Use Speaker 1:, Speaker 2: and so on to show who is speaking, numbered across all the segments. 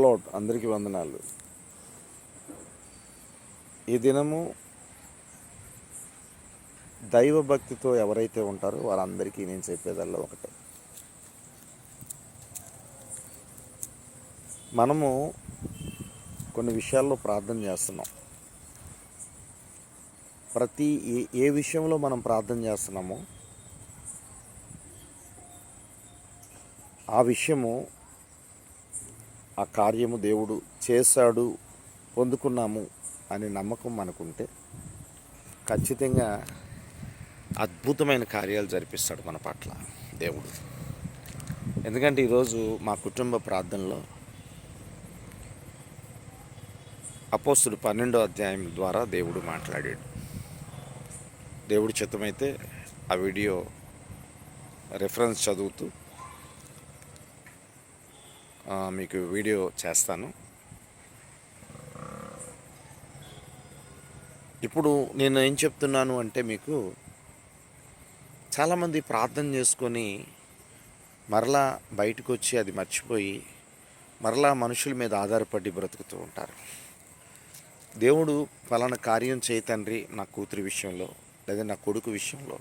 Speaker 1: Lord, అందరికీ వందనాలు. ఈ దినము దైవభక్తితో ఎవరైతే ఉంటారో వారందరికీ నేను చెప్పేదల్లా ఒకటే. మనము కొన్ని విషయాల్లో ప్రార్థన చేస్తున్నాం. ప్రతి ఏ విషయంలో మనం ప్రార్థన చేస్తున్నామో ఆ విషయము, ఆ కార్యము దేవుడు చేశాడు, పొందుకున్నాము అనే నమ్మకం మనకుంటే ఖచ్చితంగా అద్భుతమైన కార్యాలు జరిపిస్తాడు మన పట్ల దేవుడు. ఎందుకంటే ఈరోజు మా కుటుంబ ప్రార్థనలో అపోస్తులు 12వ అధ్యాయం ద్వారా దేవుడు మాట్లాడాడు. దేవుడు చిత్తమైతే ఆ వీడియో రెఫరెన్స్ చదువుతూ మీకు వీడియో చేస్తాను. ఇప్పుడు నేను ఏం చెప్తున్నాను అంటే, మీకు చాలామంది ప్రార్థన చేసుకొని మరలా బయటకు వచ్చి అది మర్చిపోయి మరలా మనుషుల మీద ఆధారపడి బ్రతుకుతూ ఉంటారు. దేవుడు ఫలానా కార్యం చేయి తండ్రి, నా కూతురి విషయంలో, లేదా నా కొడుకు విషయంలో,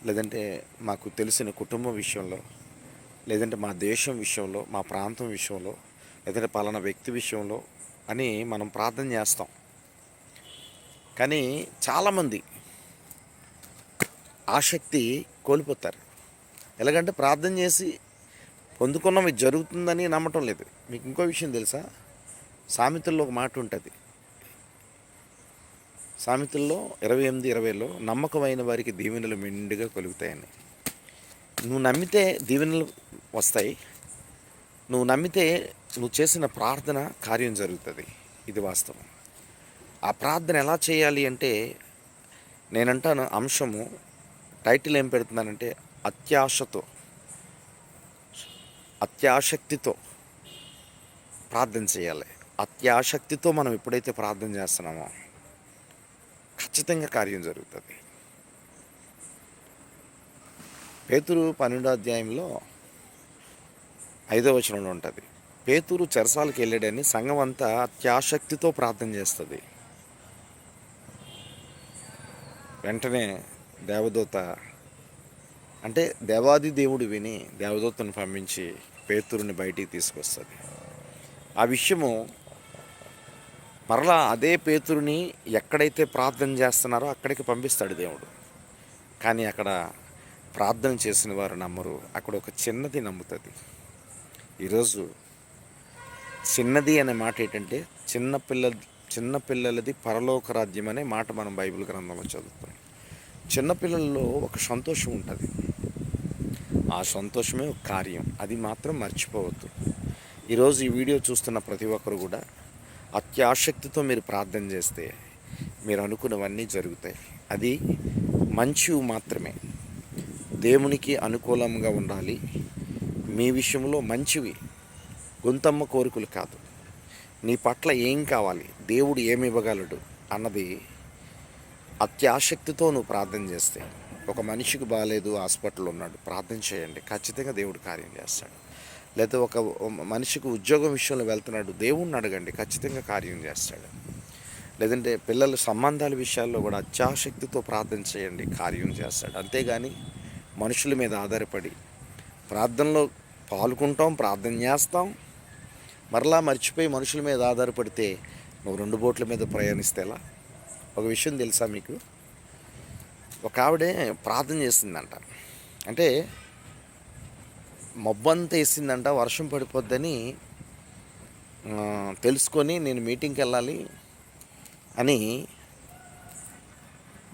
Speaker 1: లేదంటే మాకు తెలిసిన కుటుంబం విషయంలో, లేదంటే మా దేశం విషయంలో, మా ప్రాంతం విషయంలో, లేదంటే పలానా వ్యక్తి విషయంలో అని మనం ప్రార్థన చేస్తాం. కానీ చాలామంది ఆసక్తి కోల్పోతారు. ఎలాగంటే ప్రార్థన చేసి పొందుకున్నవి జరుగుతుందని నమ్మటం లేదు. మీకు ఇంకో విషయం తెలుసా? సామెతల్లో ఒక మాట ఉంటుంది. సామెతల్లో 28:20లో నమ్మకమైన వారికి దీవెనలు మెండుగా కలుగుతాయని. నువ్వు నమ్మితే దీవెనలు వస్తాయి. నువ్వు నమ్మితే నువ్వు చేసిన ప్రార్థన కార్యం జరుగుతుంది. ఇది వాస్తవం. ఆ ప్రార్థన ఎలా చేయాలి అంటే, నేనంటాను అంశము టైటిల్ ఏం పెడుతున్నానంటే, అత్యాసక్తితో ప్రార్థన చేయాలి. అత్యాసక్తితో మనం ఎప్పుడైతే ప్రార్థన చేస్తున్నామో ఖచ్చితంగా కార్యం జరుగుతుంది. పేతురు 12వ అధ్యాయంలో 5వ వచనంలో ఉంటుంది. పేతురు చెరసాలకు వెళ్ళాడని సంఘం అంతా అత్యాసక్తితో ప్రార్థన చేస్తుంది. వెంటనే దేవదూత, అంటే దేవాది దేవుడు విని దేవదూతను పంపించి పేతురుని బయటికి తీసుకొస్తుంది. ఆ విషయము మరలా అదే పేతురుని ఎక్కడైతే ప్రార్థన చేస్తున్నారో అక్కడికి పంపిస్తాడు దేవుడు. కానీ అక్కడ ప్రార్థన చేసిన వారు నమ్మరు. అక్కడ ఒక చిన్నది నమ్ముతుంది. ఈరోజు చిన్నది అనే మాట ఏంటంటే, చిన్నపిల్లలది పరలోక రాజ్యం అనే మాట మనం బైబిల్ గ్రంథంలో చదువుతాం. చిన్నపిల్లల్లో ఒక సంతోషం ఉంటుంది. ఆ సంతోషమే ఒక కార్యం. అది మాత్రం మర్చిపోవద్దు. ఈరోజు ఈ వీడియో చూస్తున్న ప్రతి ఒక్కరు కూడా అత్యాసక్తితో మీరు ప్రార్థన చేస్తే మీరు అనుకున్నవన్నీ జరుగుతాయి. అది మంచివి మాత్రమే. దేవునికి అనుకూలంగా ఉండాలి. మీ విషయంలో మంచివి, గొంతమ్మ కోరికలు కాదు. నీ పట్ల ఏం కావాలి, దేవుడు ఏమి ఇవ్వగలడు అన్నది అత్యాసక్తితో నువ్వు ప్రార్థన చేస్తే. ఒక మనిషికి బాగాలేదు, హాస్పిటల్లో ఉన్నాడు, ప్రార్థన చేయండి, ఖచ్చితంగా దేవుడు కార్యం చేస్తాడు. లేదా ఒక మనిషికి ఉద్యోగం విషయంలో వెళ్తున్నాడు, దేవుణ్ణి అడగండి, ఖచ్చితంగా కార్యం చేస్తాడు. లేదంటే పిల్లల సంబంధాల విషయాల్లో కూడా అత్యాసక్తితో ప్రార్థన చేయండి, కార్యం చేస్తాడు. అంతేగాని మనుషుల మీద ఆధారపడి ప్రార్థనలో పాల్గొంటాం, ప్రార్థన చేస్తాం, మరలా మర్చిపోయి మనుషుల మీద ఆధారపడితే నువ్వు 2 బోట్ల మీద ప్రయాణిస్తే ఎలా? ఒక విషయం తెలుసా మీకు? ఒక ఆవిడే ప్రార్థన చేసిందంట. అంటే మబ్బంతా వేసిందంట, వర్షం పడిపోద్దని తెలుసుకొని నేను మీటింగ్కి వెళ్ళాలి అని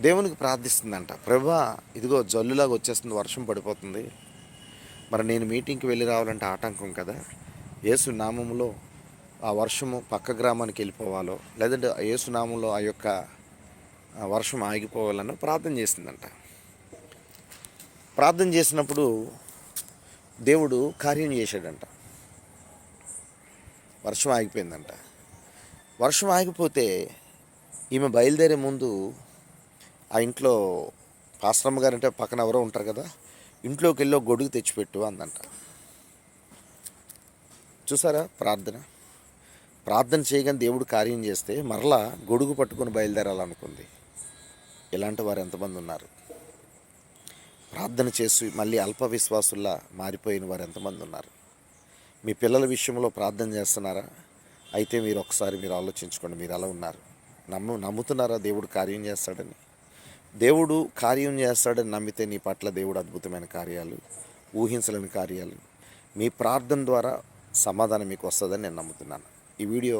Speaker 1: దేవునికి ప్రార్థిస్తుందంట. ప్రభా, ఇదిగో జల్లులాగా వచ్చేస్తుంది, వర్షం పడిపోతుంది, మరి నేను మీటింగ్కి వెళ్ళి రావాలంటే ఆటంకం కదా. యేసు నామములో ఆ వర్షము పక్క గ్రామానికి వెళ్ళిపోవాలో, లేదంటే యేసు నామంలో ఆ యొక్క వర్షం ఆగిపోవాలని ప్రార్థన చేసిందంట. ప్రార్థన చేసినప్పుడు దేవుడు కార్యం చేశాడంట. వర్షం ఆగిపోయిందంట. వర్షం ఆగిపోతే ఈమె బయలుదేరే ముందు ఆ ఇంట్లో పాస్టరమ్మ గారు అంటే పక్కన ఎవరో ఉంటారు కదా, ఇంట్లోకి వెళ్ళి ఒక గొడుగు తెచ్చిపెట్టు అందంట. చూసారా ప్రార్థన? ప్రార్థన చేయగానే దేవుడు కార్యం చేస్తే మరలా గొడుగు పట్టుకొని బయలుదేరాలనుకుంది. ఇలాంటి వారు ఎంతమంది ఉన్నారు? ప్రార్థన చేసి మళ్ళీ అల్ప విశ్వాసుల్లా మారిపోయిన వారు ఎంతమంది ఉన్నారు? మీ పిల్లల విషయంలో ప్రార్థన చేస్తున్నారా? అయితే మీరు ఒకసారి ఆలోచించుకోండి, మీరు అలా ఉన్నారు. నమ్ముతున్నారా దేవుడు కార్యం చేస్తాడని? దేవుడు కార్యం చేస్తాడని నమ్మితే నీ పట్ల దేవుడు అద్భుతమైన కార్యాలు, ఊహించలేని కార్యాలు, మీ ప్రార్థన ద్వారా సమాధానం మీకు వస్తుందని నేను నమ్ముతున్నాను. ఈ వీడియో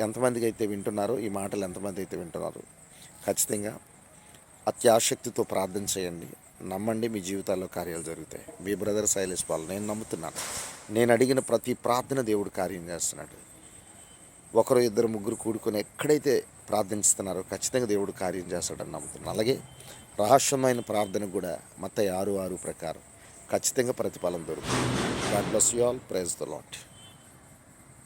Speaker 1: ఎంతమందికి అయితే వింటున్నారో, ఈ మాటలు ఎంతమంది అయితే వింటున్నారో, ఖచ్చితంగా అత్యాసక్తితో ప్రార్థన చేయండి. నమ్మండి, మీ జీవితాల్లో కార్యాలు జరుగుతాయి. మీ బ్రదర్ శైలేష్ పాల్. నేను నమ్ముతున్నాను. నేను అడిగిన ప్రతి ప్రార్థన దేవుడు కార్యం చేస్తున్నాడు. ఒకరు ఇద్దరు ముగ్గురు కూడుకొని ఎక్కడైతే ప్రార్థిస్తున్నారో ఖచ్చితంగా దేవుడు కార్యం చేస్తాడని నమ్ముతున్నాను. అలాగే రహస్యమైన ప్రార్థనకు కూడా మత్తయి 6:6 ప్రకారం ఖచ్చితంగా ప్రతిఫలం దొరుకుతుంది. God bless you all. Praise the lord.